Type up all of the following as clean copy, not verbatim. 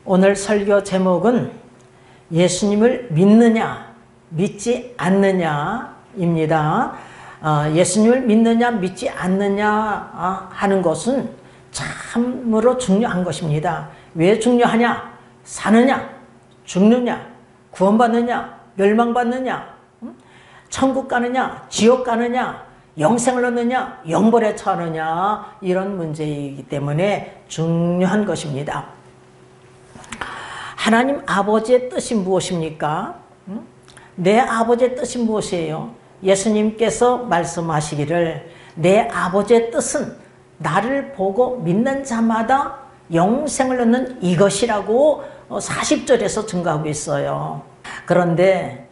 오늘 설교 제목은 예수님을 믿느냐 믿지 않느냐입니다. 예수님을 믿느냐 믿지 않느냐 하는 것은 참으로 중요한 것입니다. 왜 중요하냐? 사느냐 죽느냐 구원받느냐 멸망받느냐 천국 가느냐 지옥 가느냐 영생을 얻느냐 영벌에 처하느냐 이런 문제이기 때문에 중요한 것입니다. 하나님 아버지의 뜻이 무엇입니까? 내 아버지의 뜻이 무엇이에요? 예수님께서 말씀하시기를 내 아버지의 뜻은 나를 보고 믿는 자마다 영생을 얻는 이것이라고 40절에서 증거하고 있어요. 그런데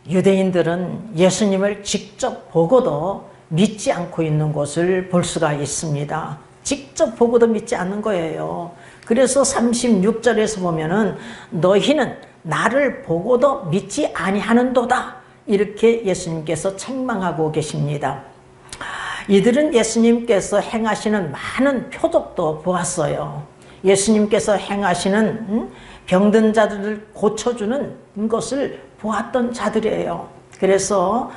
유대인들은 예수님을 직접 보고도 믿지 않고 있는 것을 볼 수가 있습니다. 직접 보고도 믿지 않는 거예요. 그래서 36절에서 보면은 너희는 나를 보고도 믿지 아니하는도다 이렇게 예수님께서 책망하고 계십니다. 이들은 예수님께서 행하시는 많은 표적도 보았어요. 예수님께서 행하시는 병든 자들을 고쳐주는 것을 보았던 자들이에요. 그래서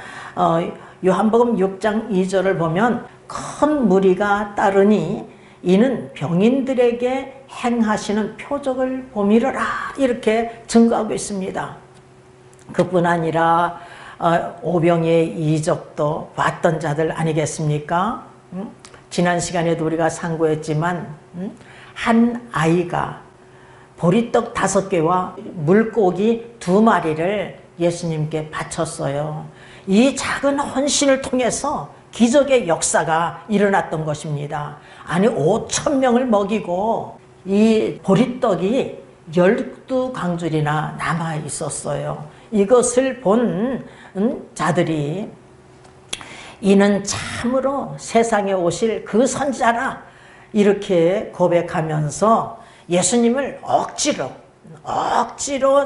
요한복음 6장 2절을 보면 큰 무리가 따르니 이는 병인들에게 행하시는 표적을 보미러라 이렇게 증거하고 있습니다. 그뿐 아니라 오병이의 이적도 봤던 자들 아니겠습니까? 지난 시간에도 우리가 상고했지만 한 아이가 보리떡 5개와 물고기 2마리를 예수님께 바쳤어요. 이 작은 헌신을 통해서 기적의 역사가 일어났던 것입니다. 아니 5,000명을 먹이고 이 보리떡이 12강줄이나 남아 있었어요. 이것을 본 자들이 이는 참으로 세상에 오실 그 선지자라 이렇게 고백하면서 예수님을 억지로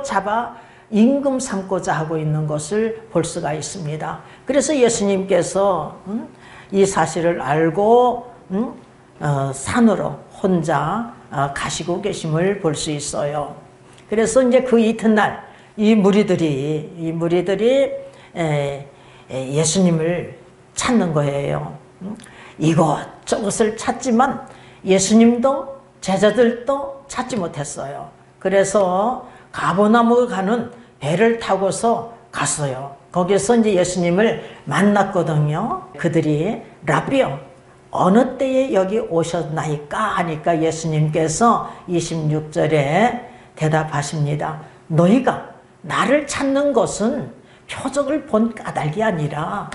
잡아 임금 삼고자 하고 있는 것을 볼 수가 있습니다. 그래서 예수님께서 이 사실을 알고 산으로 혼자 가시고 계심을 볼 수 있어요. 그래서 이제 그 이튿날 이 무리들이 예수님을 찾는 거예요. 이것저것을 찾지만 예수님도 제자들도 찾지 못했어요. 그래서 가버나움에 가는 배를 타고서 갔어요. 거기서 이제 예수님을 만났거든요. 그들이 라비요 어느 때에 여기 오셨나이까 하니까 예수님께서 26절에 대답하십니다. 너희가 나를 찾는 것은 표적을 본 까닭이 아니라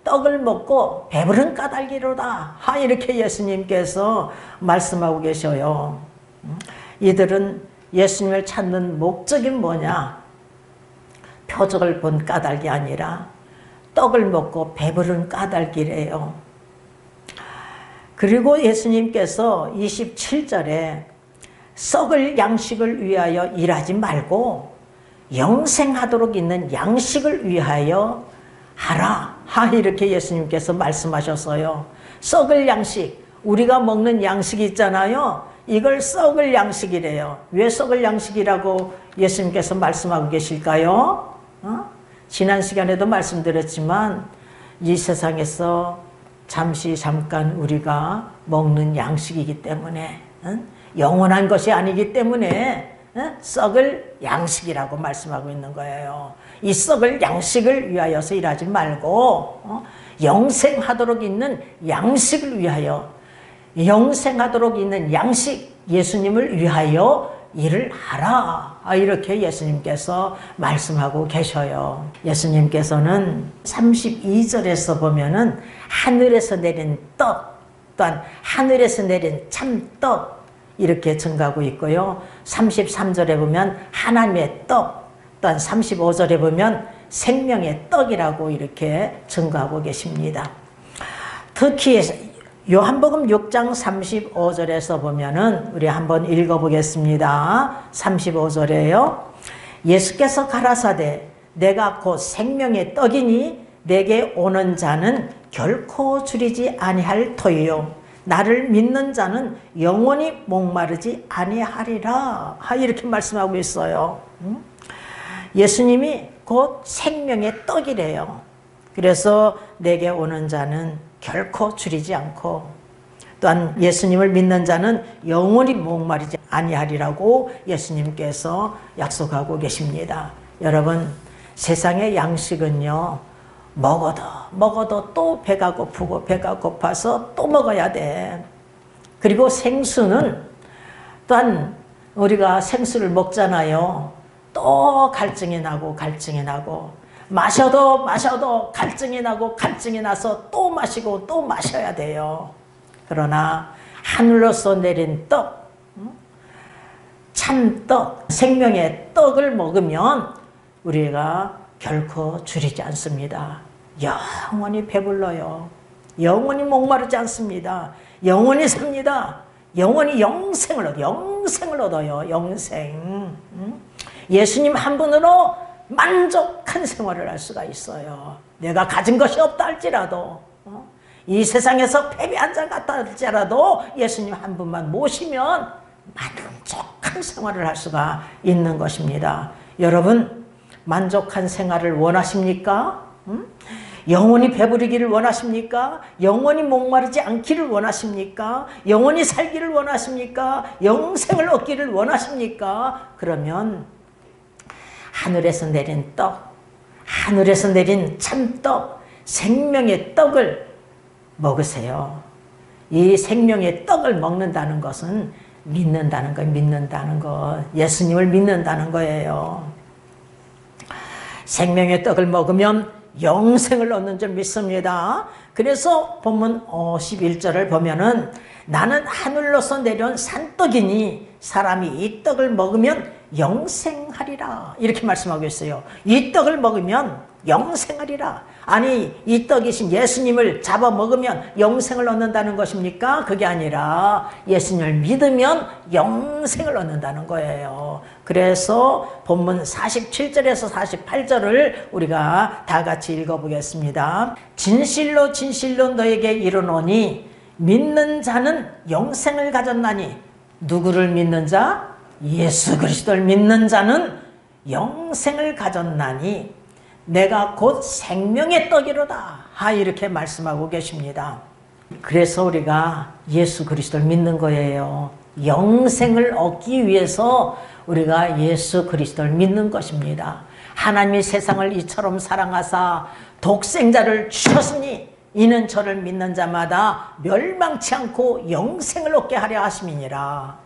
떡을 먹고 배부른 까닭이로다 이렇게 예수님께서 말씀하고 계셔요. 이들은 예수님을 찾는 목적이 뭐냐? 표적을 본 까닭이 아니라 떡을 먹고 배부른 까닭이래요. 그리고 예수님께서 27절에 썩을 양식을 위하여 일하지 말고 영생하도록 있는 양식을 위하여 하라 이렇게 예수님께서 말씀하셨어요. 썩을 양식, 우리가 먹는 양식이 있잖아요. 이걸 썩을 양식이래요. 왜 썩을 양식이라고 예수님께서 말씀하고 계실까요? 지난 시간에도 말씀드렸지만 이 세상에서 잠깐 우리가 먹는 양식이기 때문에 영원한 것이 아니기 때문에 썩을 양식이라고 말씀하고 있는 거예요. 이 썩을 양식을 위하여서 일하지 말고 영생하도록 있는 양식을 위하여 영생하도록 있는 양식 예수님을 위하여 일을 하라 이렇게 예수님께서 말씀하고 계셔요. 예수님께서는 32절에서 보면은 하늘에서 내린 떡 또한 하늘에서 내린 참떡 이렇게 증가하고 있고요. 33절에 보면 하나님의 떡 또한 35절에 보면 생명의 떡이라고 이렇게 증거하고 계십니다. 특히 요한복음 6장 35절에서 보면은 우리 한번 읽어보겠습니다. 35절에요. 예수께서 가라사대 내가 곧 생명의 떡이니 내게 오는 자는 결코 줄이지 아니할 터이요 나를 믿는 자는 영원히 목마르지 아니하리라. 이렇게 말씀하고 있어요. 예수님이 곧 생명의 떡이래요. 그래서 내게 오는 자는 결코 줄이지 않고, 또한 예수님을 믿는 자는 영원히 목마르지 아니하리라고 예수님께서 약속하고 계십니다. 여러분, 세상의 양식은요, 먹어도 또 배가 고프고 배가 고파서 또 먹어야 돼. 그리고 생수는 또한 우리가 생수를 먹잖아요. 또 갈증이 나고 마셔도 갈증이 나서 또 마시고 또 마셔야 돼요. 그러나 하늘로서 내린 떡, 참떡, 생명의 떡을 먹으면 우리가 결코 줄이지 않습니다. 영원히 배불러요. 영원히 목마르지 않습니다. 영원히 삽니다. 영원히 영생을 얻어요. 영생. 예수님 한 분으로 만족한 생활을 할 수가 있어요. 내가 가진 것이 없다 할지라도, 이 세상에서 패배한 자 같다 할지라도 예수님 한 분만 모시면 만족한 생활을 할 수가 있는 것입니다. 여러분, 만족한 생활을 원하십니까? 영원히 배부르기를 원하십니까? 영원히 목마르지 않기를 원하십니까? 영원히 살기를 원하십니까? 영생을 얻기를 원하십니까? 그러면 하늘에서 내린 떡, 하늘에서 내린 참떡, 생명의 떡을 먹으세요. 이 생명의 떡을 먹는다는 것은 믿는다는 거, 예수님을 믿는다는 거예요. 생명의 떡을 먹으면 영생을 얻는 줄 믿습니다. 그래서 본문 51절을 보면은 나는 하늘로서 내려온 산떡이니 사람이 이 떡을 먹으면 영생하리라. 이렇게 말씀하고 있어요. 이 떡을 먹으면 영생하리라. 아니, 이 떡이신 예수님을 잡아 먹으면 영생을 얻는다는 것입니까? 그게 아니라 예수님을 믿으면 영생을 얻는다는 거예요. 그래서 본문 47절에서 48절을 우리가 다 같이 읽어보겠습니다. 진실로 진실로 너에게 이르노니 믿는 자는 영생을 가졌나니. 누구를 믿는 자? 예수 그리스도를 믿는 자는 영생을 가졌나니 내가 곧 생명의 떡이로다. 이렇게 말씀하고 계십니다. 그래서 우리가 예수 그리스도를 믿는 거예요. 영생을 얻기 위해서 우리가 예수 그리스도를 믿는 것입니다. 하나님이 세상을 이처럼 사랑하사 독생자를 주셨으니 이는 저를 믿는 자마다 멸망치 않고 영생을 얻게 하려 하심이니라.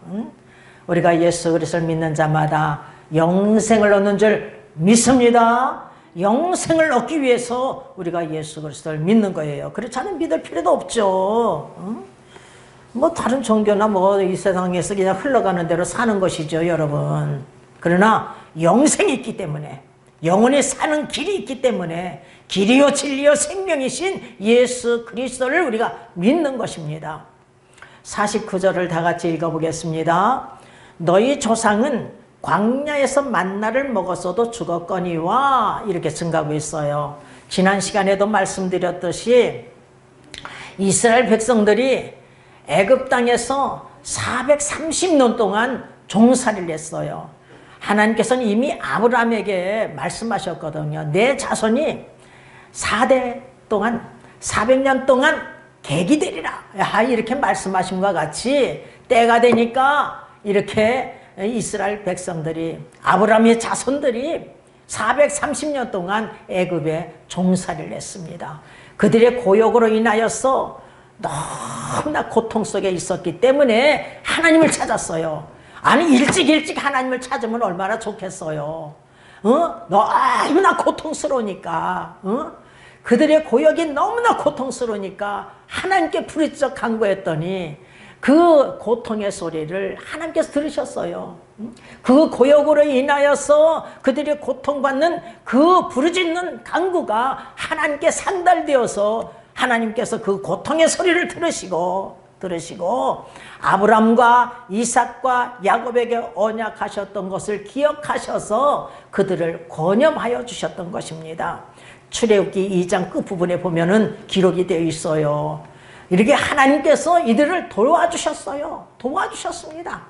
우리가 예수 그리스도를 믿는 자마다 영생을 얻는 줄 믿습니다. 영생을 얻기 위해서 우리가 예수 그리스도를 믿는 거예요. 그렇지 않으면 믿을 필요도 없죠. 뭐 다른 종교나 뭐 이 세상에서 그냥 흘러가는 대로 사는 것이죠, 여러분. 그러나 영생이 있기 때문에, 영원히 사는 길이 있기 때문에 길이요 진리요 생명이신 예수 그리스도를 우리가 믿는 것입니다. 49절을 다 같이 읽어보겠습니다. 너희 조상은 광야에서 만나를 먹었어도 죽었거니와. 이렇게 증가하고 있어요. 지난 시간에도 말씀드렸듯이 이스라엘 백성들이 애굽 땅에서 430년 동안 종살이를 했어요. 하나님께서는 이미 아브라함에게 말씀하셨거든요. 내 자손이 4대 동안 400년 동안 객이 되리라. 이렇게 말씀하신 것과 같이 때가 되니까 이렇게 이스라엘 백성들이, 아브라함의 자손들이 430년 동안 애굽에 종살이를 했습니다. 그들의 고역으로 인하여서 너무나 고통 속에 있었기 때문에 하나님을 찾았어요. 아니, 일찍 하나님을 찾으면 얼마나 좋겠어요. 너무나 고통스러우니까, 그들의 고역이 너무나 고통스러우니까 하나님께 부르짖어 간구했더니 그 고통의 소리를 하나님께서 들으셨어요. 그 고역으로 인하여서 그들이 고통받는 그 부르짖는 간구가 하나님께 상달되어서 하나님께서 그 고통의 소리를 들으시고 아브람과 이삭과 야곱에게 언약하셨던 것을 기억하셔서 그들을 권염하여 주셨던 것입니다. 출애굽기 2장 끝부분에 보면은 기록이 되어 있어요. 이렇게 하나님께서 이들을 도와주셨어요. 도와주셨습니다.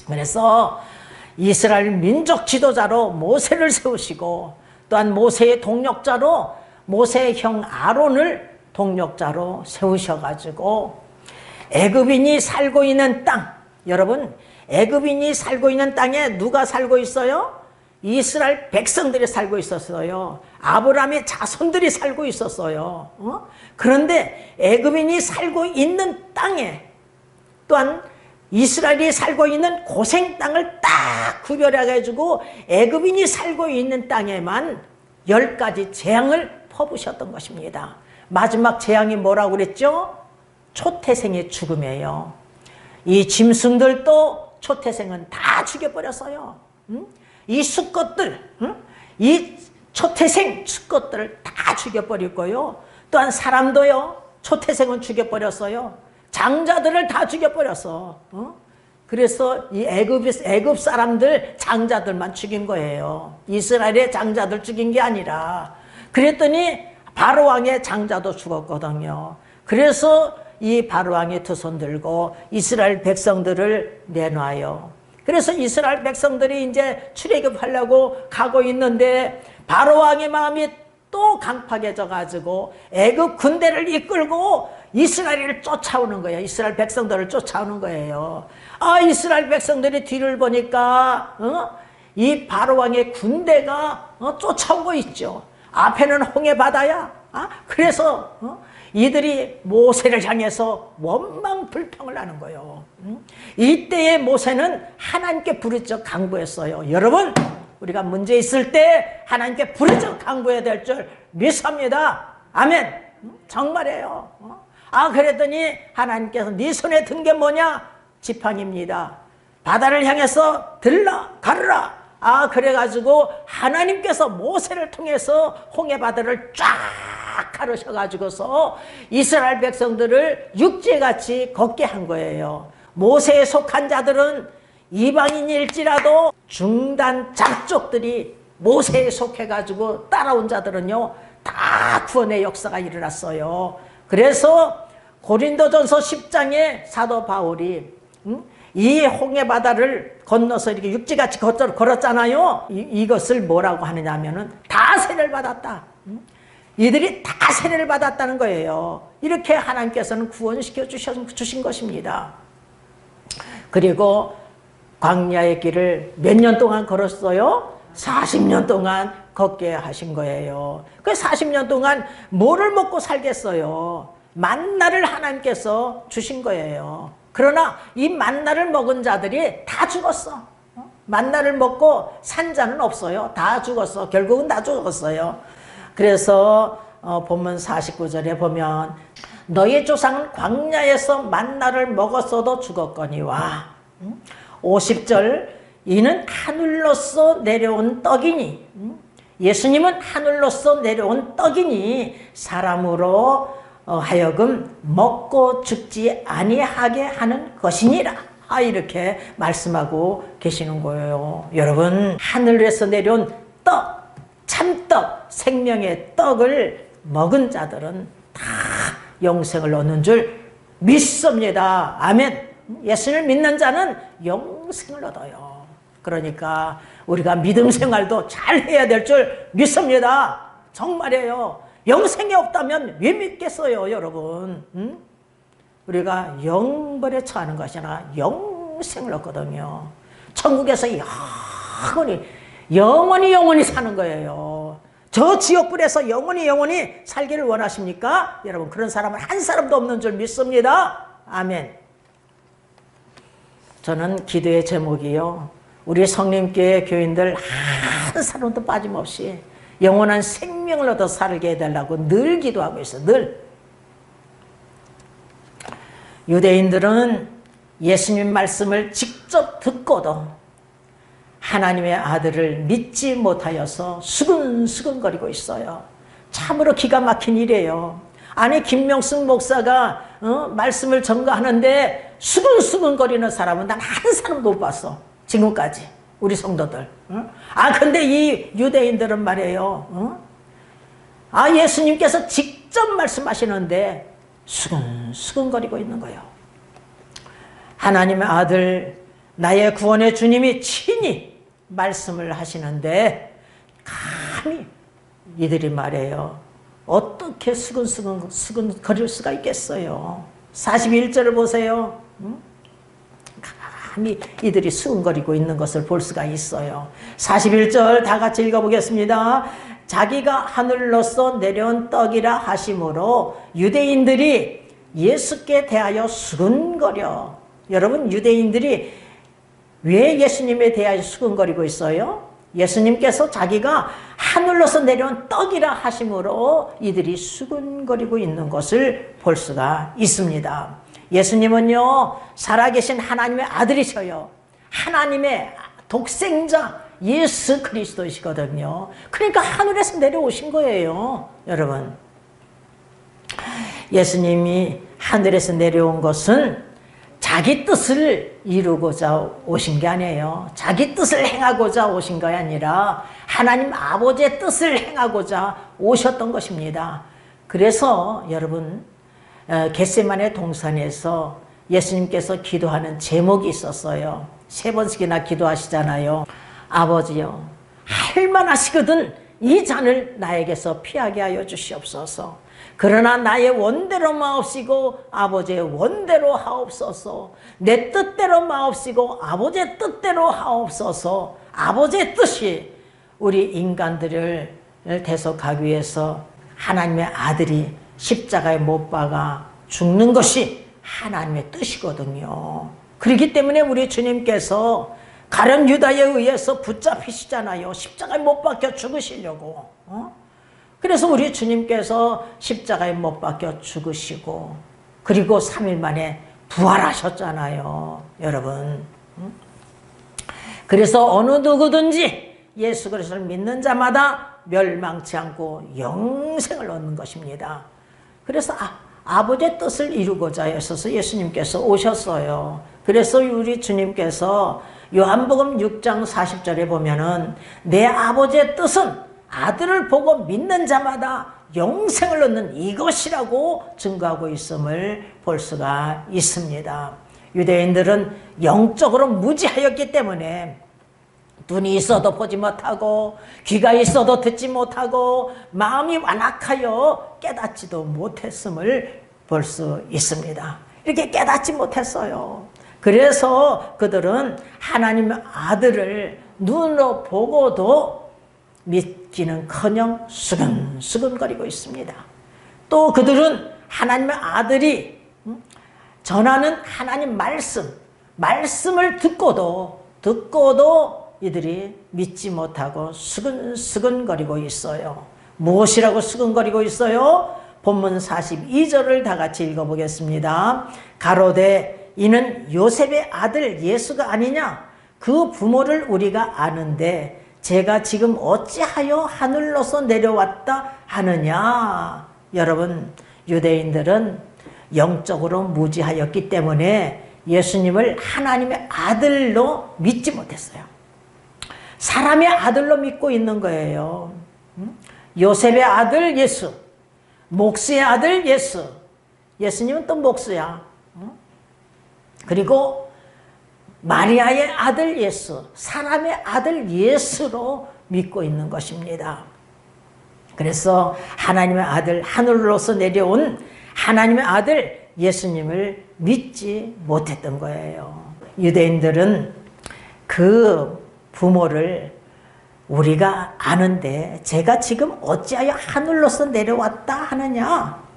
그래서 이스라엘 민족 지도자로 모세를 세우시고, 또한 모세의 동력자로 모세의 형 아론을 동력자로 세우셔가지고 애굽인이 살고 있는 땅, 여러분 애굽인이 살고 있는 땅에 누가 살고 있어요? 이스라엘 백성들이 살고 있었어요. 아브라함의 자손들이 살고 있었어요. 그런데 애굽인이 살고 있는 땅에, 또한 이스라엘이 살고 있는 고생 땅을 딱 구별해가지고 애굽인이 살고 있는 땅에만 10가지 재앙을 퍼부으셨던 것입니다. 마지막 재앙이 뭐라고 그랬죠? 초태생의 죽음이에요. 이 짐승들도 초태생은 다 죽여버렸어요. 이 수컷들, 이 초태생 수컷들을 다 죽여버리고요. 또한 사람도요, 초태생은 죽여버렸어요. 장자들을 다 죽여버렸어. 그래서 이 애굽 사람들 장자들만 죽인 거예요. 이스라엘의 장자들 죽인 게 아니라. 그랬더니 바로 왕의 장자도 죽었거든요. 그래서 이 바로 왕이 두 손 들고 이스라엘 백성들을 내놔요. 그래서 이스라엘 백성들이 이제 출애굽하려고 가고 있는데 바로 왕의 마음이 또 강팍해져 가지고 애굽 군대를 이끌고 이스라엘을 쫓아오는 거예요. 이스라엘 백성들을 쫓아오는 거예요. 아, 이스라엘 백성들이 뒤를 보니까 이 바로 왕의 군대가 쫓아오고 있죠. 앞에는 홍해 바다야. 그래서 이들이 모세를 향해서 원망 불평을 하는 거예요. 이때에 모세는 하나님께 부르짖어 강구했어요. 여러분, 우리가 문제 있을 때 하나님께 부르짖어 강구해야 될 줄 믿습니다. 아멘. 정말이에요. 그랬더니 하나님께서 네 손에 든 게 뭐냐? 지팡이입니다. 바다를 향해서 들라 가르라. 그래가지고 하나님께서 모세를 통해서 홍해 바다를 쫙 가르셔가지고서 이스라엘 백성들을 육지같이 걷게 한 거예요. 모세에 속한 자들은 이방인일지라도 중단 잡족들이 모세에 속해가지고 따라온 자들은요, 다 구원의 역사가 일어났어요. 그래서 고린도전서 10장에 사도 바울이 이 홍해 바다를 건너서 이렇게 육지같이 걸었잖아요. 이것을 뭐라고 하느냐 하면은 다 세례를 받았다. 이들이 다 세례를 받았다는 거예요. 이렇게 하나님께서는 구원시켜 주신 것입니다. 그리고 광야의 길을 몇 년 동안 걸었어요? 40년 동안 걷게 하신 거예요. 그 40년 동안 뭐를 먹고 살겠어요? 만나를 하나님께서 주신 거예요. 그러나 이 만나를 먹은 자들이 다 죽었어. 만나를 먹고 산 자는 없어요. 다 죽었어. 결국은 다 죽었어요. 그래서 본문 49절에 보면 너희 조상은 광야에서 만나를 먹었어도 죽었거니와 50절 이는 하늘로서 내려온 떡이니 예수님은 하늘로서 내려온 떡이니 사람으로 하여금 먹고 죽지 아니하게 하는 것이니라. 이렇게 말씀하고 계시는 거예요. 여러분, 하늘에서 내려온 떡, 참떡, 생명의 떡을 먹은 자들은 다 영생을 얻는 줄 믿습니다. 아멘. 예수를 믿는 자는 영생을 얻어요. 그러니까 우리가 믿음 생활도 잘 해야 될 줄 믿습니다. 정말이에요. 영생이 없다면 왜 믿겠어요, 여러분? 우리가 영벌에 처하는 것이 아니라 영생을 얻거든요. 천국에서 영원히 사는 거예요. 저 지옥불에서 영원히 살기를 원하십니까? 여러분, 그런 사람은 한 사람도 없는 줄 믿습니다. 아멘. 저는 기도의 제목이요, 우리 성림교회 교인들 한 사람도 빠짐없이 영원한 생명을 얻어 살게 해달라고 늘 기도하고 있어. 늘. 유대인들은 예수님 말씀을 직접 듣고도 하나님의 아들을 믿지 못하여서 수근수근거리고 있어요. 참으로 기가 막힌 일이에요. 아니, 김명숙 목사가 말씀을 전가하는데 수근수근거리는 사람은 난 한 사람도 못 봤어. 지금까지 우리 성도들. 근데 이 유대인들은 말이에요. 예수님께서 직접 말씀하시는데 수근수근거리고 있는 거예요. 하나님의 아들 나의 구원의 주님이 친히 말씀을 하시는데 감히 이들이 말해요. 어떻게 수근거릴 수가 있겠어요. 41절을 보세요. 감히 이들이 수근거리고 있는 것을 볼 수가 있어요. 41절 다 같이 읽어보겠습니다. 자기가 하늘로서 내려온 떡이라 하심으로 유대인들이 예수께 대하여 수근거려. 여러분, 유대인들이 왜 예수님에 대하여 수근거리고 있어요? 예수님께서 자기가 하늘로서 내려온 떡이라 하심으로 이들이 수근거리고 있는 것을 볼 수가 있습니다. 예수님은요, 살아계신 하나님의 아들이셔요. 하나님의 독생자 예수 그리스도이시거든요. 그러니까 하늘에서 내려오신 거예요. 여러분, 예수님이 하늘에서 내려온 것은 자기 뜻을 이루고자 오신 게 아니에요. 자기 뜻을 행하고자 오신 게 아니라 하나님 아버지의 뜻을 행하고자 오셨던 것입니다. 그래서 여러분, 겟세마네 동산에서 예수님께서 기도하는 제목이 있었어요. 3번씩이나 기도하시잖아요. 아버지여, 할 만하시거든 이 잔을 나에게서 피하게 하여 주시옵소서. 그러나 나의 원대로 마옵시고 아버지의 원대로 하옵소서. 내 뜻대로 마옵시고 아버지의 뜻대로 하옵소서. 아버지의 뜻이 우리 인간들을 대속하기 위해서 하나님의 아들이 십자가에 못 박아 죽는 것이 하나님의 뜻이거든요. 그렇기 때문에 우리 주님께서 가룟 유다에 의해서 붙잡히시잖아요. 십자가에 못 박혀 죽으시려고. 그래서 우리 주님께서 십자가에 못 박혀 죽으시고 그리고 3일 만에 부활하셨잖아요. 여러분. 그래서 어느 누구든지 예수 그리스도를 믿는 자마다 멸망치 않고 영생을 얻는 것입니다. 그래서 아버지의 뜻을 이루고자 하셔서 예수님께서 오셨어요. 그래서 우리 주님께서 요한복음 6장 40절에 보면은 내 아버지의 뜻은 아들을 보고 믿는 자마다 영생을 얻는 이것이라고 증거하고 있음을 볼 수가 있습니다. 유대인들은 영적으로 무지하였기 때문에 눈이 있어도 보지 못하고 귀가 있어도 듣지 못하고 마음이 완악하여 깨닫지도 못했음을 볼 수 있습니다. 이렇게 깨닫지 못했어요. 그래서 그들은 하나님의 아들을 눈으로 보고도 믿기는커녕 수근수근거리고 있습니다. 또 그들은 하나님의 아들이 전하는 하나님 말씀을 듣고도 이들이 믿지 못하고 수근수근거리고 있어요. 무엇이라고 수근거리고 있어요? 본문 42절을 다 같이 읽어보겠습니다. 가로되 이는 요셉의 아들 예수가 아니냐? 그 부모를 우리가 아는데 제가 지금 어찌하여 하늘로서 내려왔다 하느냐? 여러분, 유대인들은 영적으로 무지하였기 때문에 예수님을 하나님의 아들로 믿지 못했어요. 사람의 아들로 믿고 있는 거예요. 요셉의 아들 예수, 목수의 아들 예수. 예수님은 또 목수야. 그리고 마리아의 아들 예수, 사람의 아들 예수로 믿고 있는 것입니다. 그래서 하나님의 아들, 하늘로서 내려온 하나님의 아들 예수님을 믿지 못했던 거예요. 유대인들은 그 부모를 우리가 아는데 제가 지금 어찌하여 하늘로서 내려왔다 하느냐?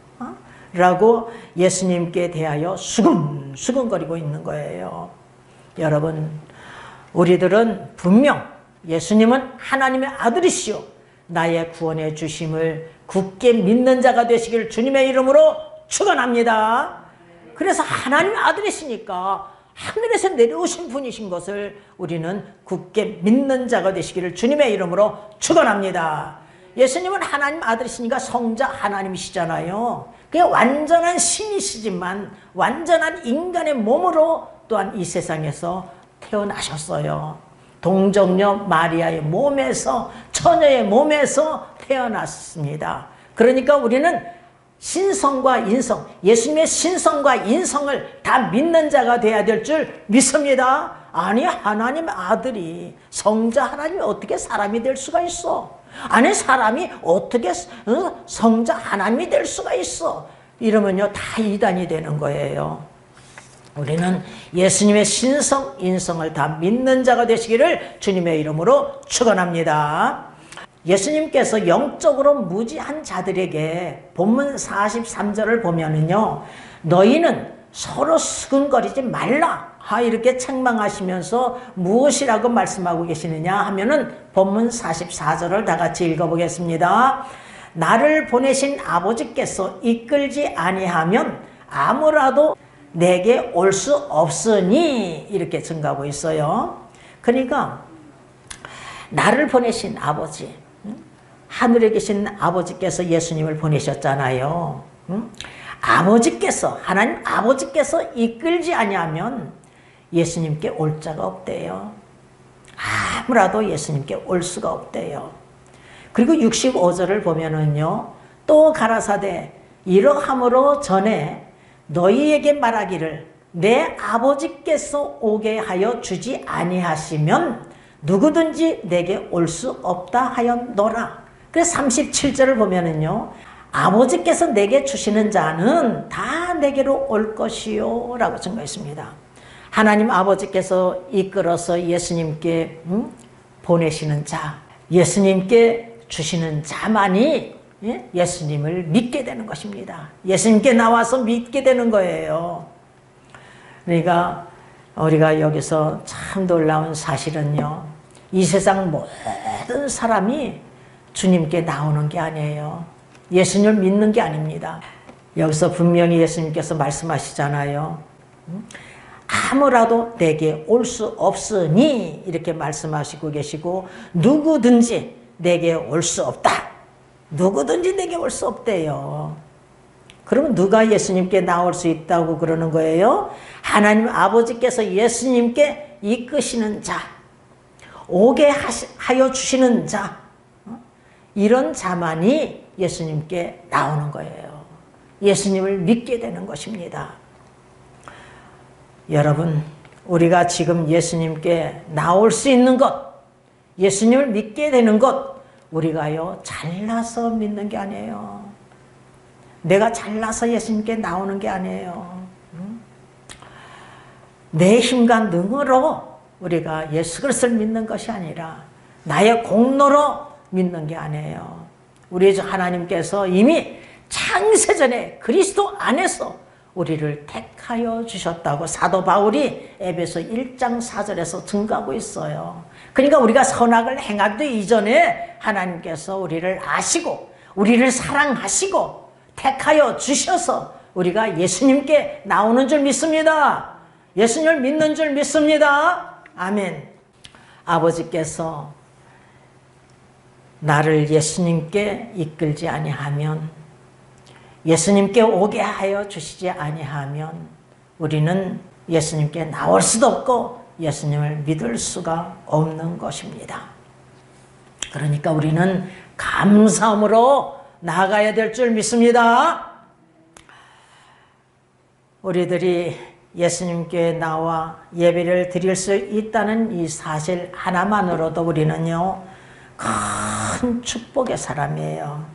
라고 예수님께 대하여 수근수근거리고 있는 거예요. 여러분, 우리들은 분명 예수님은 하나님의 아들이시오 나의 구원의 주심을 굳게 믿는 자가 되시길 주님의 이름으로 축원합니다. 그래서 하나님의 아들이시니까 하늘에서 내려오신 분이신 것을 우리는 굳게 믿는 자가 되시기를 주님의 이름으로 축원합니다. 예수님은 하나님 아들이시니까 성자 하나님이시잖아요. 그게 완전한 신이시지만 완전한 인간의 몸으로 또한 이 세상에서 태어나셨어요. 동정녀 마리아의 몸에서, 처녀의 몸에서 태어났습니다. 그러니까 우리는 신성과 인성, 예수님의 신성과 인성을 다 믿는 자가 돼야 될 줄 믿습니다. 아니, 하나님 아들이, 성자 하나님이 어떻게 사람이 될 수가 있어? 아니, 사람이 어떻게 성자 하나님이 될 수가 있어? 이러면요, 다 이단이 되는 거예요. 우리는 예수님의 신성, 인성을 다 믿는 자가 되시기를 주님의 이름으로 축원합니다. 예수님께서 영적으로 무지한 자들에게 본문 43절을 보면은요, 너희는 서로 수근거리지 말라 이렇게 책망하시면서 무엇이라고 말씀하고 계시느냐 하면은 본문 44절을 다 같이 읽어보겠습니다. 나를 보내신 아버지께서 이끌지 아니하면 아무라도 내게 올 수 없으니 이렇게 증가하고 있어요. 그러니까 나를 보내신 아버지, 하늘에 계신 아버지께서 예수님을 보내셨잖아요. 아버지께서, 하나님 아버지께서 이끌지 아니하면 예수님께 올 자가 없대요. 아무라도 예수님께 올 수가 없대요. 그리고 65절을 보면은요, 또 가라사대 이러함으로 전에 너희에게 말하기를 내 아버지께서 오게 하여 주지 아니하시면 누구든지 내게 올 수 없다 하였노라. 그래서 37절을 보면은요, 아버지께서 내게 주시는 자는 다 내게로 올 것이요 라고 증거했습니다. 하나님 아버지께서 이끌어서 예수님께 보내시는 자, 예수님께 주시는 자만이 예수님을 믿게 되는 것입니다. 예수님께 나와서 믿게 되는 거예요. 그러니까 우리가 여기서 참 놀라운 사실은요, 이 세상 모든 사람이 주님께 나오는 게 아니에요. 예수님을 믿는 게 아닙니다. 여기서 분명히 예수님께서 말씀하시잖아요. 아무라도 내게 올 수 없으니 이렇게 말씀하시고 계시고, 누구든지 내게 올 수 없다. 누구든지 내게 올 수 없대요. 그러면 누가 예수님께 나올 수 있다고 그러는 거예요? 하나님 아버지께서 예수님께 이끄시는 자, 오게 하여 주시는 자, 이런 자만이 예수님께 나오는 거예요. 예수님을 믿게 되는 것입니다. 여러분, 우리가 지금 예수님께 나올 수 있는 것, 예수님을 믿게 되는 것, 우리가요 잘나서 믿는 게 아니에요. 내가 잘나서 예수님께 나오는 게 아니에요. 내 힘과 능으로 우리가 예수 그리스도를 믿는 것이 아니라 나의 공로로 믿는 게 아니에요. 우리 주 하나님께서 이미 창세전에 그리스도 안에서 우리를 택하여 주셨다고 사도 바울이 에베소 1장 4절에서 증거하고 있어요. 그러니까 우리가 선악을 행하기도 이전에 하나님께서 우리를 아시고 우리를 사랑하시고 택하여 주셔서 우리가 예수님께 나오는 줄 믿습니다. 예수님을 믿는 줄 믿습니다. 아멘. 아버지께서 나를 예수님께 이끌지 아니하면, 예수님께 오게 하여 주시지 아니하면 우리는 예수님께 나올 수도 없고 예수님을 믿을 수가 없는 것입니다. 그러니까 우리는 감사함으로 나아가야 될 줄 믿습니다. 우리들이 예수님께 나와 예배를 드릴 수 있다는 이 사실 하나만으로도 우리는요 큰 축복의 사람이에요.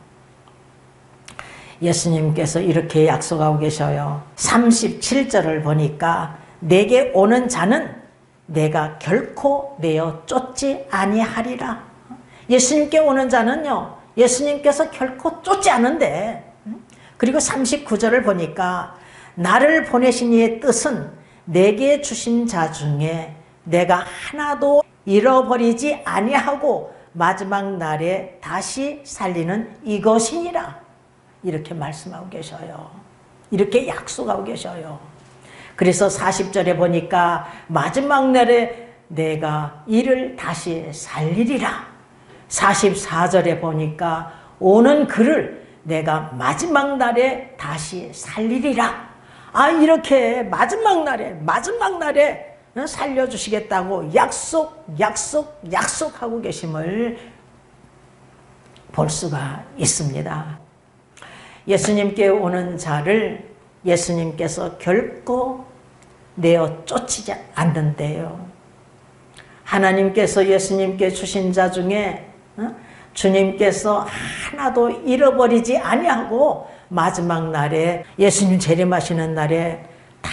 예수님께서 이렇게 약속하고 계셔요. 37절을 보니까 내게 오는 자는 내가 결코 내어 쫓지 아니하리라. 예수님께 오는 자는요 예수님께서 결코 쫓지 않은데, 그리고 39절을 보니까 나를 보내신 이의 뜻은 내게 주신 자 중에 내가 하나도 잃어버리지 아니하고 마지막 날에 다시 살리는 이것이니라. 이렇게 말씀하고 계셔요. 이렇게 약속하고 계셔요. 그래서 40절에 보니까 마지막 날에 내가 이를 다시 살리리라. 44절에 보니까 오는 그를 내가 마지막 날에 다시 살리리라. 이렇게 마지막 날에 살려주시겠다고 약속하고 계심을 볼 수가 있습니다. 예수님께 오는 자를 예수님께서 결코 내어 쫓지 않는데요. 하나님께서 예수님께 주신 자 중에 주님께서 하나도 잃어버리지 아니하고 마지막 날에 예수님 재림하시는 날에 다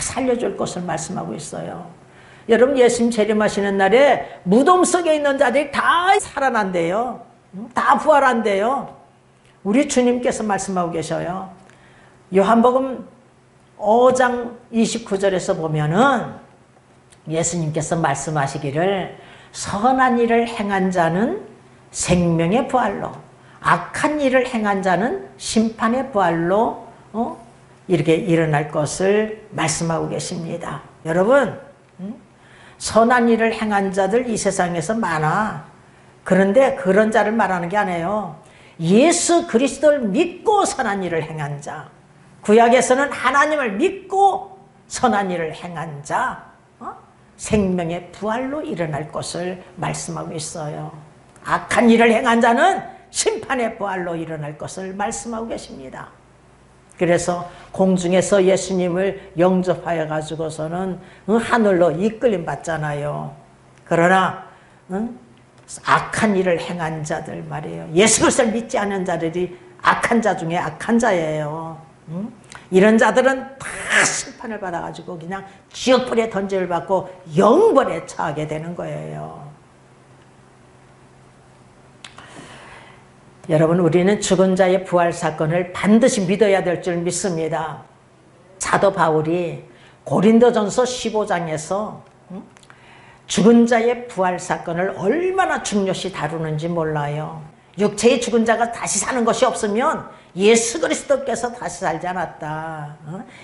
살려줄 것을 말씀하고 있어요. 여러분, 예수님 재림하시는 날에 무덤 속에 있는 자들이 다 살아난대요. 다 부활한대요. 우리 주님께서 말씀하고 계셔요. 요한복음 5장 29절에서 보면은 예수님께서 말씀하시기를 선한 일을 행한 자는 생명의 부활로, 악한 일을 행한 자는 심판의 부활로 이렇게 일어날 것을 말씀하고 계십니다. 여러분, 선한 일을 행한 자들 이 세상에서 많아. 그런데 그런 자를 말하는 게 아니에요. 예수 그리스도를 믿고 선한 일을 행한 자, 구약에서는 하나님을 믿고 선한 일을 행한 자, 생명의 부활로 일어날 것을 말씀하고 있어요. 악한 일을 행한 자는 심판의 부활로 일어날 것을 말씀하고 계십니다. 그래서 공중에서 예수님을 영접하여 가지고서는 하늘로 이끌림 받잖아요. 그러나 악한 일을 행한 자들 말이에요. 예수 그리스도를 믿지 않는 자들이 악한 자 중에 악한 자예요. 이런 자들은 다 심판을 받아가지고 그냥 지옥불에 던짐을 받고 영벌에 처하게 되는 거예요. 여러분, 우리는 죽은 자의 부활 사건을 반드시 믿어야 될 줄 믿습니다. 사도 바울이 고린도전서 15장에서 죽은 자의 부활 사건을 얼마나 중요시 다루는지 몰라요. 육체의 죽은 자가 다시 사는 것이 없으면 예수 그리스도께서 다시 살지 않았다.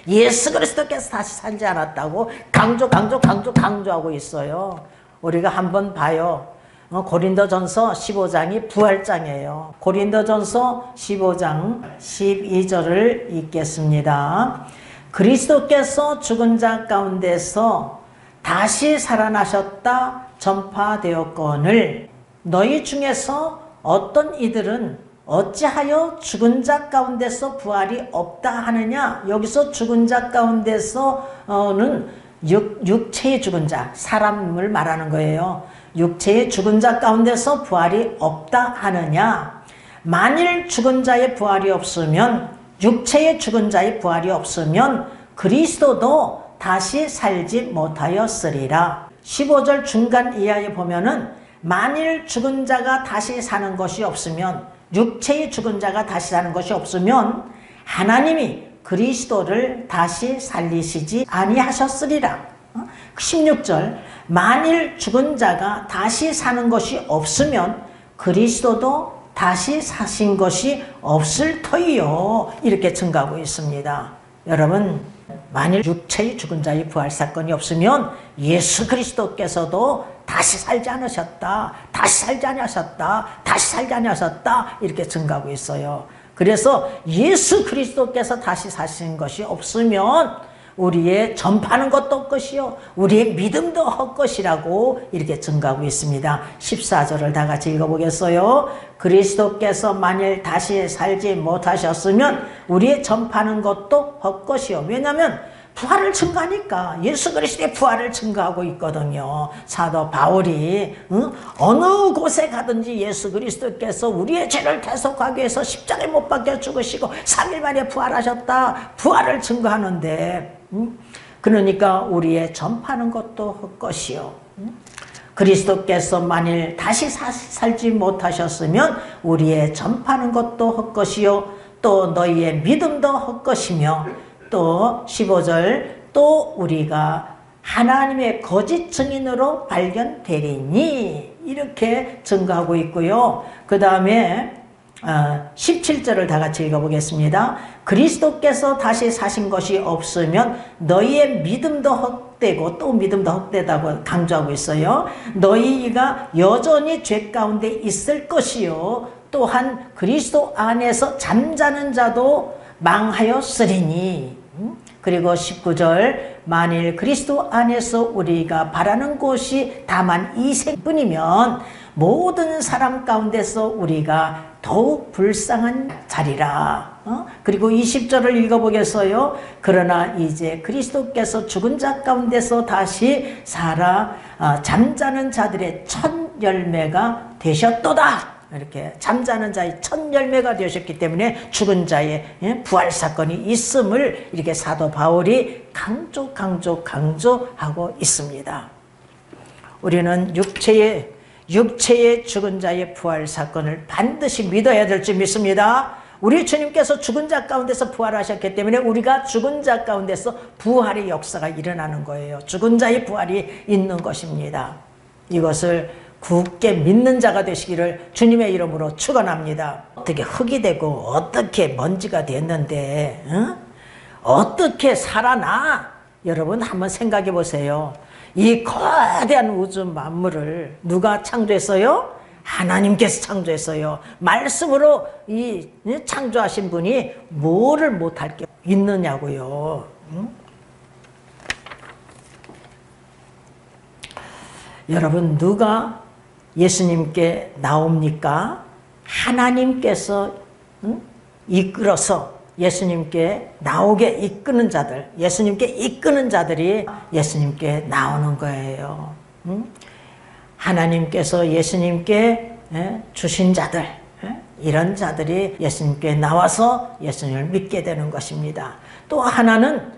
예수 그리스도께서 다시 살지 않았다고 강조하고 있어요. 우리가 한번 봐요. 고린도전서 15장이 부활장이에요. 고린도전서 15장 12절을 읽겠습니다. 그리스도께서 죽은 자 가운데서 다시 살아나셨다 전파되었거늘 너희 중에서 어떤 이들은 어찌하여 죽은 자 가운데서 부활이 없다 하느냐. 여기서 죽은 자 가운데서는 육체의 죽은 자, 사람을 말하는 거예요. 육체의 죽은 자 가운데서 부활이 없다 하느냐. 만일 죽은 자의 부활이 없으면, 육체의 죽은 자의 부활이 없으면 그리스도도 다시 살지 못하였으리라. 15절 중간 이하에 보면은 만일 죽은 자가 다시 사는 것이 없으면, 육체의 죽은 자가 다시 사는 것이 없으면 하나님이 그리스도를 다시 살리시지 아니하셨으리라. 16절 만일 죽은 자가 다시 사는 것이 없으면 그리스도도 다시 사신 것이 없을 터이요. 이렇게 증가하고 있습니다. 여러분, 만일 육체의 죽은 자의 부활 사건이 없으면 예수 그리스도께서도 다시 살지 않으셨다, 다시 살지 않으셨다, 다시 살지 않으셨다 이렇게 증가하고 있어요. 그래서 예수 그리스도께서 다시 사신 것이 없으면 우리의 전파하는 것도 헛것이요, 우리의 믿음도 헛것이라고 이렇게 증가하고 있습니다. 14절을 다 같이 읽어보겠어요. 그리스도께서 만일 다시 살지 못하셨으면 우리의 전파하는 것도 헛것이요. 왜냐하면 부활을 증가하니까, 예수 그리스도의 부활을 증가하고 있거든요. 사도 바울이 어느 곳에 가든지 예수 그리스도께서 우리의 죄를 대속하기 위해서 십자가에 못 박혀 죽으시고 3일 만에 부활하셨다, 부활을 증거하는데, 그러니까 우리의 전파하는 것도 헛것이요. 그리스도께서 만일 다시 살지 못하셨으면 우리의 전파하는 것도 헛것이요, 또 너희의 믿음도 헛것이며, 또 15절 또 우리가 하나님의 거짓 증인으로 발견되리니 이렇게 증거하고 있고요. 그 다음에 17절을 다 같이 읽어보겠습니다. 그리스도께서 다시 사신 것이 없으면 너희의 믿음도 헛되고, 또 믿음도 헛되다고 강조하고 있어요. 너희가 여전히 죄 가운데 있을 것이요, 또한 그리스도 안에서 잠자는 자도 망하였으리니. 그리고 19절 만일 그리스도 안에서 우리가 바라는 것이 다만 이 생뿐이면 모든 사람 가운데서 우리가 더욱 불쌍한 자리라. 그리고 20절을 읽어보겠어요. 그러나 이제 그리스도께서 죽은 자 가운데서 다시 살아 잠자는 자들의 첫 열매가 되셨도다. 이렇게 잠자는 자의 첫 열매가 되셨기 때문에 죽은 자의 부활 사건이 있음을 이렇게 사도 바울이 강조하고 있습니다. 우리는 육체의 죽은 자의 부활 사건을 반드시 믿어야 될 줄 믿습니다. 우리 주님께서 죽은 자 가운데서 부활하셨기 때문에 우리가 죽은 자 가운데서 부활의 역사가 일어나는 거예요. 죽은 자의 부활이 있는 것입니다. 이것을 굳게 믿는 자가 되시기를 주님의 이름으로 축원합니다. 어떻게 흙이 되고 어떻게 먼지가 됐는데 어떻게 살아나? 여러분 한번 생각해 보세요. 이 거대한 우주 만물을 누가 창조했어요? 하나님께서 창조했어요. 말씀으로 이 창조하신 분이 뭐를 못할 게 있느냐고요. 여러분 누가 예수님께 나옵니까? 하나님께서 이끌어서 예수님께 나오게 이끄는 자들, 예수님께 이끄는 자들이 예수님께 나오는 거예요. 하나님께서 예수님께 주신 자들, 이런 자들이 예수님께 나와서 예수님을 믿게 되는 것입니다. 또 하나는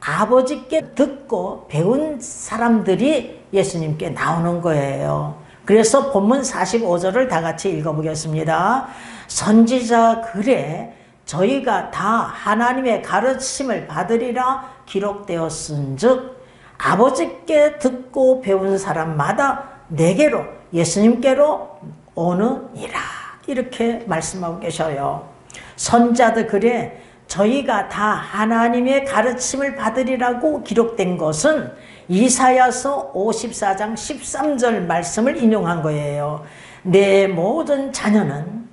아버지께 듣고 배운 사람들이 예수님께 나오는 거예요. 그래서 본문 45절을 다 같이 읽어보겠습니다. 선지자 글에 저희가 다 하나님의 가르침을 받으리라 기록되었은즉 아버지께 듣고 배운 사람마다 내게로 예수님께로 오느니라. 이렇게 말씀하고 계셔요. 선지자들 글에 저희가 다 하나님의 가르침을 받으리라고 기록된 것은 이사야서 54장 13절 말씀을 인용한 거예요. 내 모든 자녀는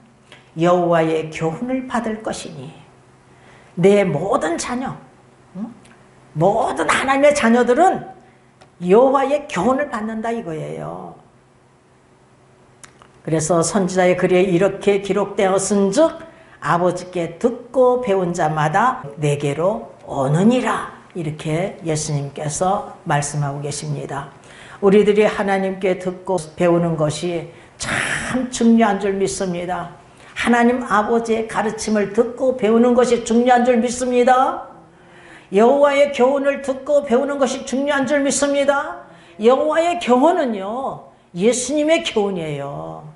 여호와의 교훈을 받을 것이니, 내 모든 자녀, 모든 하나님의 자녀들은 여호와의 교훈을 받는다 이거예요. 그래서 선지자의 글에 이렇게 기록되었은즉 아버지께 듣고 배운 자마다 내게로 오느니라. 이렇게 예수님께서 말씀하고 계십니다. 우리들이 하나님께 듣고 배우는 것이 참 중요한 줄 믿습니다. 하나님 아버지의 가르침을 듣고 배우는 것이 중요한 줄 믿습니다. 여호와의 교훈을 듣고 배우는 것이 중요한 줄 믿습니다. 여호와의 교훈은요, 예수님의 교훈이에요.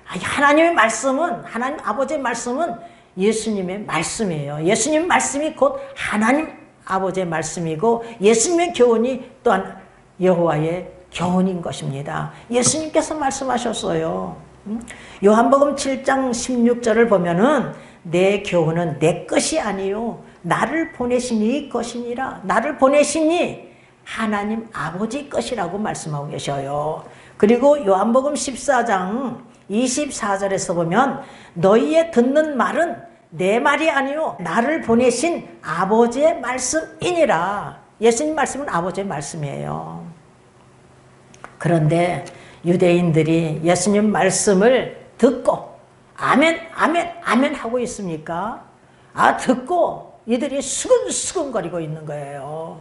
하나님의 말씀은, 하나님 아버지의 말씀은 예수님의 말씀이에요. 예수님 말씀이 곧 하나님 아버지의 말씀이고 예수님의 교훈이 또한 여호와의 교훈인 것입니다. 예수님께서 말씀하셨어요. 요한복음 7장 16절을 보면은 내 교훈은 내 것이 아니요 나를 보내시니 것이니라. 나를 보내시니 하나님 아버지 것이라고 말씀하고 계셔요. 그리고 요한복음 14장 24절에서 보면 너희의 듣는 말은 내 말이 아니요 나를 보내신 아버지의 말씀이니라. 예수님 말씀은 아버지의 말씀이에요. 그런데 유대인들이 예수님 말씀을 듣고 아멘 아멘 아멘 하고 있습니까? 듣고 이들이 수근수근거리고 있는 거예요.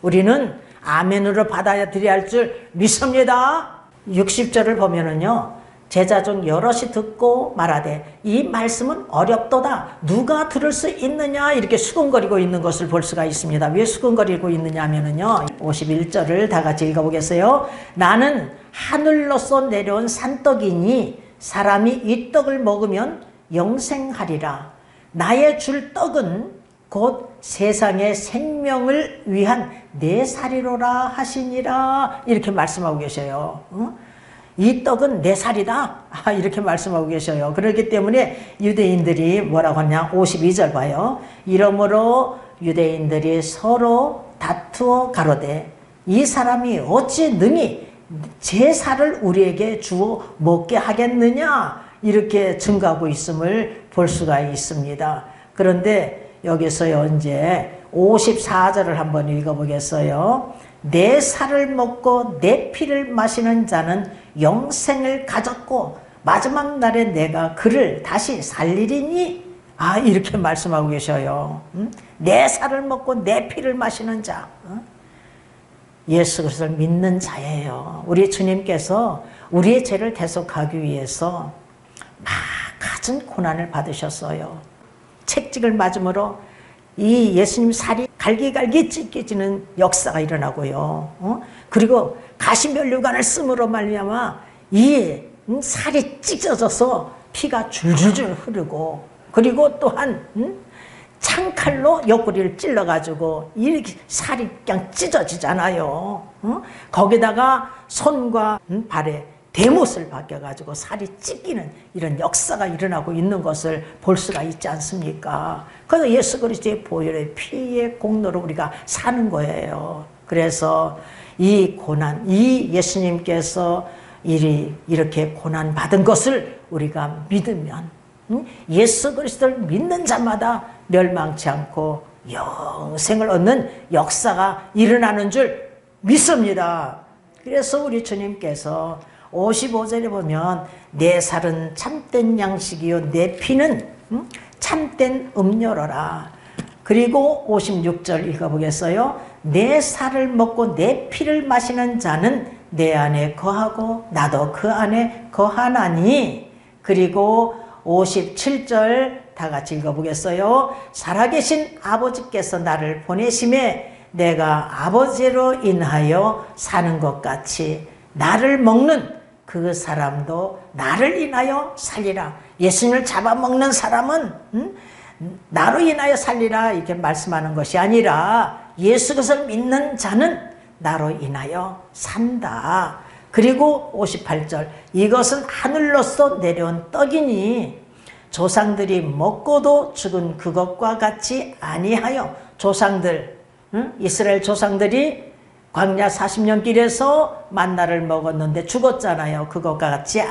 우리는 아멘으로 받아들여야 할 줄 믿습니다. 60절을 보면은요, 제자 중 여럿이 듣고 말하되 이 말씀은 어렵도다. 누가 들을 수 있느냐? 이렇게 수근거리고 있는 것을 볼 수가 있습니다. 왜 수근거리고 있느냐 하면은요, 51절을 다 같이 읽어보겠어요. 나는 하늘로서 내려온 산떡이니 사람이 이 떡을 먹으면 영생하리라. 나의 줄 떡은 곧 세상의 생명을 위한 내 살이로라 하시니라. 이렇게 말씀하고 계셔요. 이 떡은 내 살이다. 이렇게 말씀하고 계셔요. 그렇기 때문에 유대인들이 뭐라고 하냐, 52절 봐요. 이러므로 유대인들이 서로 다투어 가로되 이 사람이 어찌 능히 제 살을 우리에게 주어 먹게 하겠느냐, 이렇게 증거하고 있음을 볼 수가 있습니다. 그런데 여기서요, 이제 54절을 한번 읽어보겠어요. 내 살을 먹고 내 피를 마시는 자는 영생을 가졌고 마지막 날에 내가 그를 다시 살리리니 이렇게 말씀하고 계셔요. 내 살을 먹고 내 피를 마시는 자, 예수 그리스도를 믿는 자예요. 우리 주님께서 우리의 죄를 대속하기 위해서 많은 고난을 받으셨어요. 채찍을 맞음으로 이 예수님 살이 갈기갈기 찢겨지는 역사가 일어나고요. 그리고 가시면류관을 쓰므로 말미암아 이 살이 찢어져서 피가 줄줄줄 흐르고, 그리고 또한 창칼로 옆구리를 찔러가지고 이렇게 살이 그냥 찢어지잖아요. 거기다가 손과 발에 대못을 박혀가지고 살이 찢기는 이런 역사가 일어나고 있는 것을 볼 수가 있지 않습니까? 그래서 예수 그리스도의 보혈의 피의 공로로 우리가 사는 거예요. 그래서 이 고난, 이 예수님께서 이렇게 고난 받은 것을 우리가 믿으면 예수 그리스도를 믿는 자마다 멸망치 않고 영생을 얻는 역사가 일어나는 줄 믿습니다. 그래서 우리 주님께서 55절에 보면 내 살은 참된 양식이요 내 피는 참된 음료로라. 그리고 56절 읽어보겠어요. 내 살을 먹고 내 피를 마시는 자는 내 안에 거하고 나도 그 안에 거하나니. 그리고 57절 다 같이 읽어보겠어요. 살아계신 아버지께서 나를 보내심에 내가 아버지로 인하여 사는 것 같이 나를 먹는 그 사람도 나를 인하여 살리라. 예수님을 잡아먹는 사람은 나로 인하여 살리라 이렇게 말씀하는 것이 아니라 예수 그리스도를 믿는 자는 나로 인하여 산다. 그리고 58절 이것은 하늘로서 내려온 떡이니 조상들이 먹고도 죽은 그것과 같이 아니하여. 조상들, 이스라엘 조상들이 광야 40년 길에서 만나를 먹었는데 죽었잖아요. 그것과 같이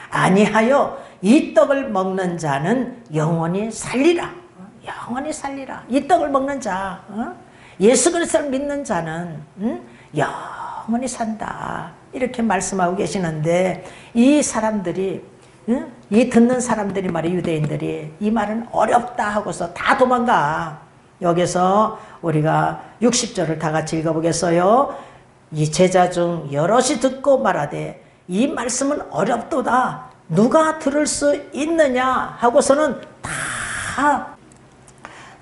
아니하여 이 떡을 먹는 자는 영원히 살리라. 영원히 살리라. 이 떡을 먹는 자, 예수 그리스도를 믿는 자는 영원히 산다. 이렇게 말씀하고 계시는데 이 사람들이, 이 듣는 사람들이 말이에요. 유대인들이 이 말은 어렵다 하고서 다 도망가. 여기서 우리가 60절을 다 같이 읽어보겠어요. 이 제자 중 여럿이 듣고 말하되 이 말씀은 어렵도다. 누가 들을 수 있느냐 하고서는 다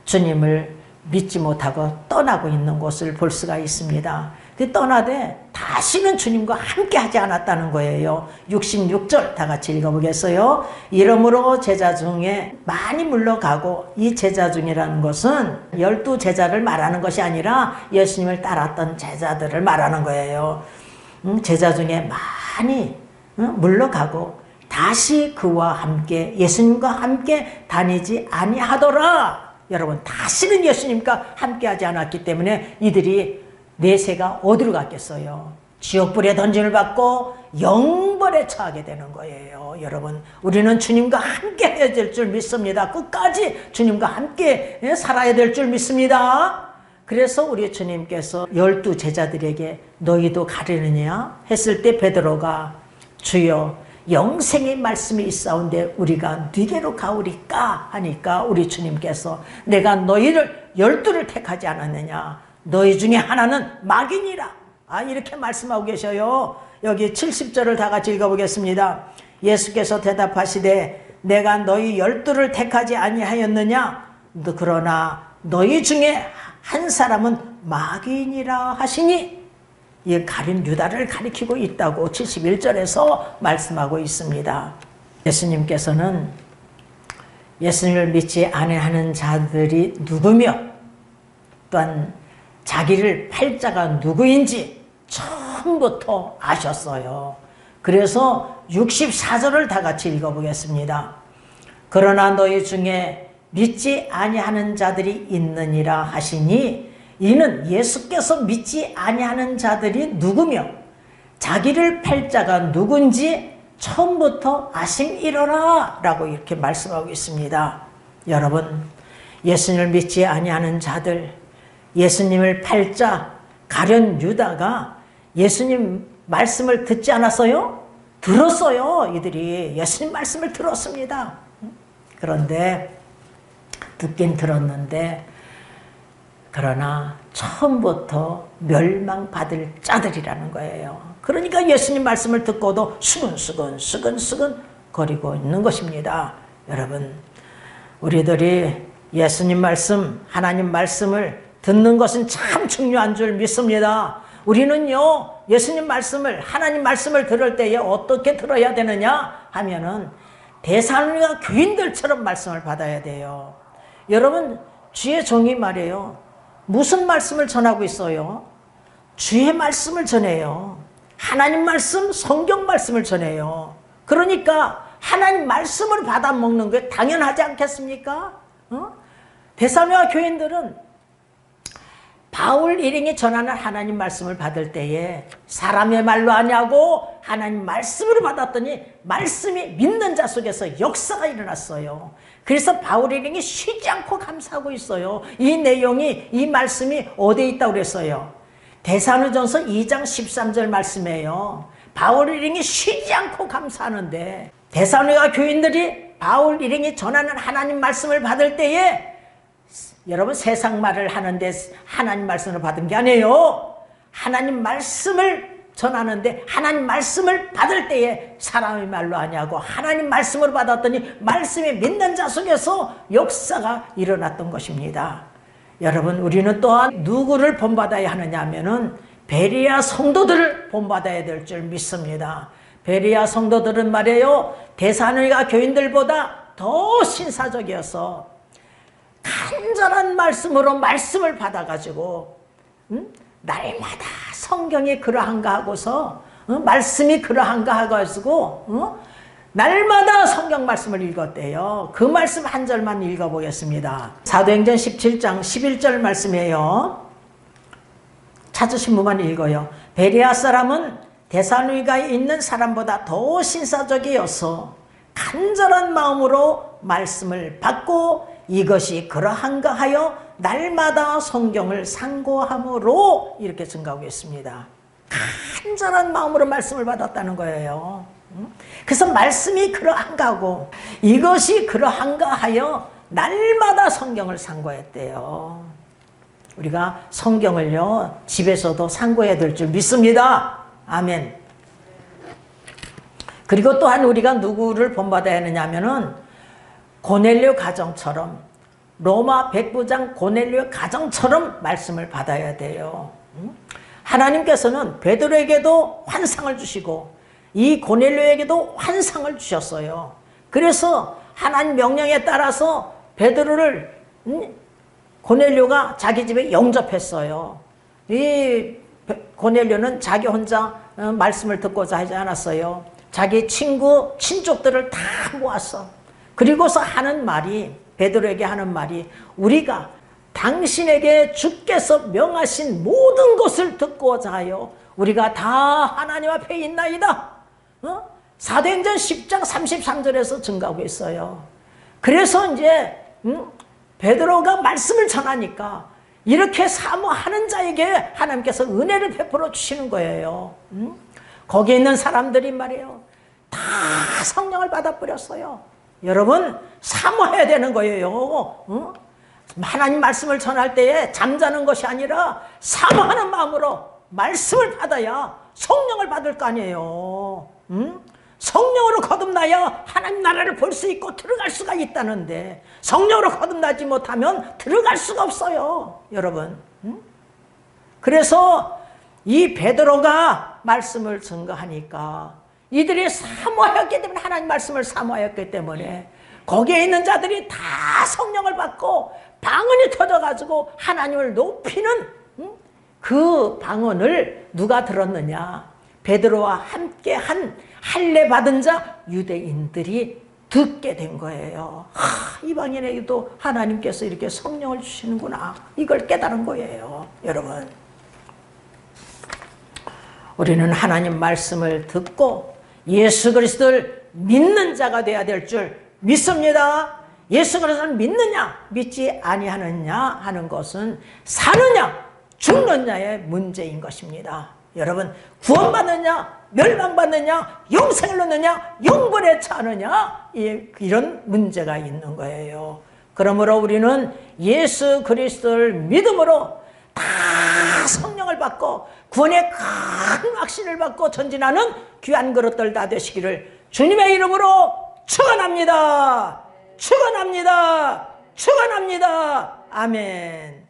주님을 믿지 못하고 떠나고 있는 것을 볼 수가 있습니다. 떠나되 다시는 주님과 함께 하지 않았다는 거예요. 66절 다 같이 읽어보겠어요. 이러므로 제자 중에 많이 물러가고, 이 제자 중이라는 것은 12제자를 말하는 것이 아니라 예수님을 따랐던 제자들을 말하는 거예요. 제자 중에 많이 물러가고 다시 그와 함께 예수님과 함께 다니지 아니하더라. 여러분, 다시는 예수님과 함께 하지 않았기 때문에 이들이 내세가 어디로 갔겠어요? 지옥불에 던짐을 받고 영벌에 처하게 되는 거예요. 여러분, 우리는 주님과 함께 해야 될 줄 믿습니다. 끝까지 주님과 함께 살아야 될 줄 믿습니다. 그래서 우리 주님께서 12제자들에게 너희도 가려느냐 했을 때 베드로가 주여 영생의 말씀이 있사온데 우리가 네게로 가오리까 하니까 우리 주님께서 내가 너희를 12를 택하지 않았느냐, 너희 중에 하나는 마귀니라. 이렇게 말씀하고 계셔요. 여기 70절을 다 같이 읽어보겠습니다. 예수께서 대답하시되 내가 너희 12를 택하지 아니하였느냐, 그러나 너희 중에 한 사람은 마귀니라 하시니, 이 가룟 유다를 가리키고 있다고 71절에서 말씀하고 있습니다. 예수님께서는 예수님을 믿지 아니하는 자들이 누구며 또한 자기를 팔 자가 누구인지 처음부터 아셨어요. 그래서 64절을 다 같이 읽어보겠습니다. 그러나 너희 중에 믿지 아니하는 자들이 있느니라 하시니, 이는 예수께서 믿지 아니하는 자들이 누구며 자기를 팔 자가 누군지 처음부터 아심이로라 라고 이렇게 말씀하고 있습니다. 여러분, 예수님을 믿지 아니하는 자들, 예수님을 팔 자 가룟 유다가 예수님 말씀을 듣지 않았어요? 들었어요. 이들이 예수님 말씀을 들었습니다. 그런데 듣긴 들었는데 그러나 처음부터 멸망받을 자들이라는 거예요. 그러니까 예수님 말씀을 듣고도 수근수근 거리고 있는 것입니다. 여러분, 우리들이 예수님 말씀, 하나님 말씀을 듣는 것은 참 중요한 줄 믿습니다. 우리는요, 예수님 말씀을, 하나님 말씀을 들을 때에 어떻게 들어야 되느냐 하면은 데살로니가 교인들처럼 말씀을 받아야 돼요. 여러분, 주의 종이 말이에요. 무슨 말씀을 전하고 있어요? 주의 말씀을 전해요. 하나님 말씀, 성경 말씀을 전해요. 그러니까 하나님 말씀을 받아 먹는 게 당연하지 않겠습니까? 데살로니가 교인들은 바울 일행이 전하는 하나님 말씀을 받을 때에 사람의 말로 하냐고 하나님 말씀으로 받았더니 말씀이 믿는 자 속에서 역사가 일어났어요. 그래서 바울 일행이 쉬지 않고 감사하고 있어요. 이 내용이, 이 말씀이 어디에 있다고 그랬어요? 데살로니가전서 2장 13절 말씀이에요. 바울 일행이 쉬지 않고 감사하는데 데살로니가 교인들이 바울 일행이 전하는 하나님 말씀을 받을 때에 여러분, 세상 말을 하는데 하나님 말씀을 받은 게 아니에요. 하나님 말씀을 전하는데 하나님 말씀을 받을 때에 사람의 말로 하냐고 하나님 말씀으로 받았더니 말씀이 믿는 자 속에서 역사가 일어났던 것입니다. 여러분, 우리는 또한 누구를 본받아야 하느냐 하면은 베레아 성도들을 본받아야 될 줄 믿습니다. 베레아 성도들은 말이에요, 데살로니가 교인들보다 더 신사적이어서 간절한 말씀으로 말씀을 받아가지고 날마다 성경이 그러한가 하고서 말씀이 그러한가 하가지고 날마다 성경 말씀을 읽었대요. 그 말씀 한 절만 읽어보겠습니다. 사도행전 17장 11절 말씀이에요. 찾으신 분만 읽어요. 베레아 사람은 데살로니가에 있는 사람보다 더 신사적이어서 간절한 마음으로 말씀을 받고 이것이 그러한가 하여 날마다 성경을 상고함으로 이렇게 증가하고 있습니다. 간절한 마음으로 말씀을 받았다는 거예요. 그래서 말씀이 그러한가 하고 이것이 그러한가 하여 날마다 성경을 상고했대요. 우리가 성경을요, 집에서도 상고해야 될 줄 믿습니다. 아멘. 그리고 또한 우리가 누구를 본받아야 하느냐 하면은 고넬료 가정처럼, 로마 백부장 고넬료 가정처럼 말씀을 받아야 돼요. 하나님께서는 베드로에게도 환상을 주시고 이 고넬료에게도 환상을 주셨어요. 그래서 하나님 명령에 따라서 베드로를 고넬료가 자기 집에 영접했어요. 이 고넬료는 자기 혼자 말씀을 듣고자 하지 않았어요. 자기 친구, 친족들을 다 모았어. 그리고서 하는 말이, 베드로에게 하는 말이, 우리가 당신에게 주께서 명하신 모든 것을 듣고자 하여 우리가 다 하나님 앞에 있나이다. 사도행전 10장 33절에서 증가하고 있어요. 그래서 이제 베드로가 말씀을 전하니까 이렇게 사모하는 자에게 하나님께서 은혜를 베풀어 주시는 거예요. 거기에 있는 사람들이 말이에요, 다 성령을 받아버렸어요. 여러분, 사모해야 되는 거예요. 하나님 말씀을 전할 때에 잠자는 것이 아니라 사모하는 마음으로 말씀을 받아야 성령을 받을 거 아니에요. 성령으로 거듭나야 하나님 나라를 볼 수 있고 들어갈 수가 있다는데 성령으로 거듭나지 못하면 들어갈 수가 없어요, 여러분. 그래서 이 베드로가 말씀을 증거하니까 이들이 사모하였기 때문에, 하나님 말씀을 사모하였기 때문에 거기에 있는 자들이 다 성령을 받고 방언이 터져가지고 하나님을 높이는 그 방언을 누가 들었느냐? 베드로와 함께 한 할례 받은 자 유대인들이 듣게 된 거예요. 이방인에게도 하나님께서 이렇게 성령을 주시는구나, 이걸 깨달은 거예요. 여러분, 우리는 하나님 말씀을 듣고 예수 그리스도를 믿는 자가 되어야 될 줄 믿습니다. 예수 그리스도를 믿느냐 믿지 아니하느냐 하는 것은 사느냐 죽느냐의 문제인 것입니다. 여러분, 구원받느냐 멸망받느냐 영생을 얻느냐 영벌에 처하느냐, 이런 문제가 있는 거예요. 그러므로 우리는 예수 그리스도를 믿음으로 다 성령을 받고 구원의 큰 확신을 받고 전진하는 귀한 그릇들 다 되시기를 주님의 이름으로 축원합니다. 축원합니다. 축원합니다. 아멘.